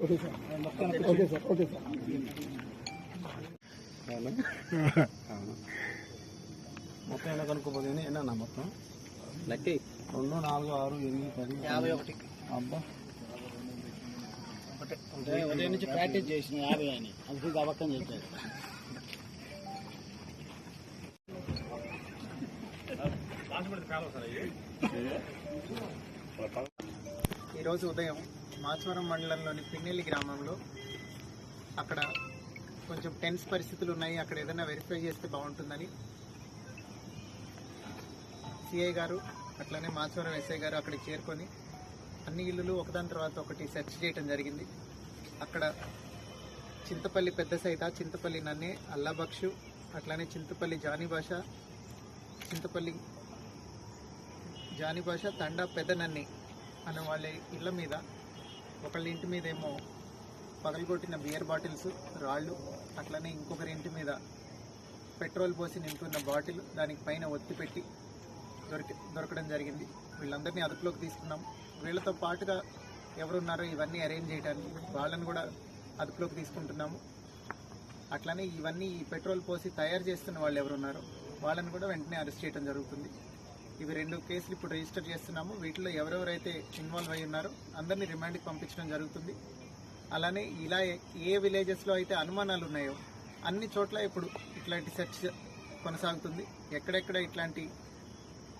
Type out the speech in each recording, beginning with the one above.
Okay sir, okay sir, okay sir. మొత్తం ఎలా కనుక్కోపోతుంది ఎన్న మొత్తం లెక్క 2, 4, 6, 8, 10, 51. అబ్బా ఉదయం నుంచి ప్రాక్టీస్ చేసిన 50 అని అది అబద్ధం చెప్పారు. ఈరోజు ఉదయం మాచవరం మండలంలోని పిన్నెల్లి గ్రామంలో అక్కడ కొంచెం టెన్స్ పరిస్థితులు ఉన్నాయి, అక్కడ ఏదైనా వెరిఫై చేస్తే బాగుంటుందని సిఐ గారు అట్లానే మాచవరం ఎస్ఐ గారు అక్కడికి చేరుకొని అన్ని ఇల్లులు ఒకదాని తర్వాత ఒకటి సెర్చ్ చేయడం జరిగింది. అక్కడ చింతపల్లి పెద్ద సైత, చింతపల్లి నన్నే, అల్లాబక్షు, అట్లానే చింతపల్లి జానిభాష తండా పెద్ద నన్ని అనే వాళ్ళ ఇళ్ల మీద, ఒకళ్ళ ఇంటి మీద ఏమో పగలగొట్టిన బియర్ బాటిల్స్, రాళ్ళు, అట్లనే ఇంకొకరి ఇంటి మీద పెట్రోల్ పోసి నింపుకున్న బాటిల్, దానికి పైన ఒత్తి పెట్టి దొరకడం జరిగింది. వీళ్ళందరినీ అదుపులోకి తీసుకున్నాం. వీళ్ళతో పాటుగా ఎవరున్నారో ఇవన్నీ అరేంజ్ చేయడానికి వాళ్ళని కూడా అదుపులోకి తీసుకుంటున్నాము. అట్లనే ఇవన్నీ ఈ పెట్రోల్ పోసి తయారు చేస్తున్న వాళ్ళు ఎవరున్నారో వాళ్ళని కూడా వెంటనే అరెస్ట్ చేయడం జరుగుతుంది. ఇవి 2 కేసులు ఇప్పుడు రిజిస్టర్ చేస్తున్నాము. వీటిలో ఎవరెవరైతే ఇన్వాల్వ్ అయి ఉన్నారో అందరినీ రిమాండ్కి పంపించడం జరుగుతుంది. అలానే ఇలా ఏ విలేజెస్లో అయితే అనుమానాలు ఉన్నాయో అన్ని చోట్ల ఇప్పుడు ఇట్లాంటి సెర్చ్ కొనసాగుతుంది. ఎక్కడెక్కడ ఇట్లాంటి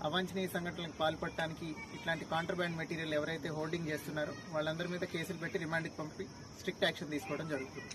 అవాంఛనీయ సంఘటనలకు పాల్పడటానికి ఇట్లాంటి కాంట్రాబ్యాండ్ మెటీరియల్ ఎవరైతే హోల్డింగ్ చేస్తున్నారో వాళ్ళందరి మీద కేసులు పెట్టి రిమాండ్కి పంపి స్ట్రిక్ట్ యాక్షన్ తీసుకోవడం జరుగుతుంది.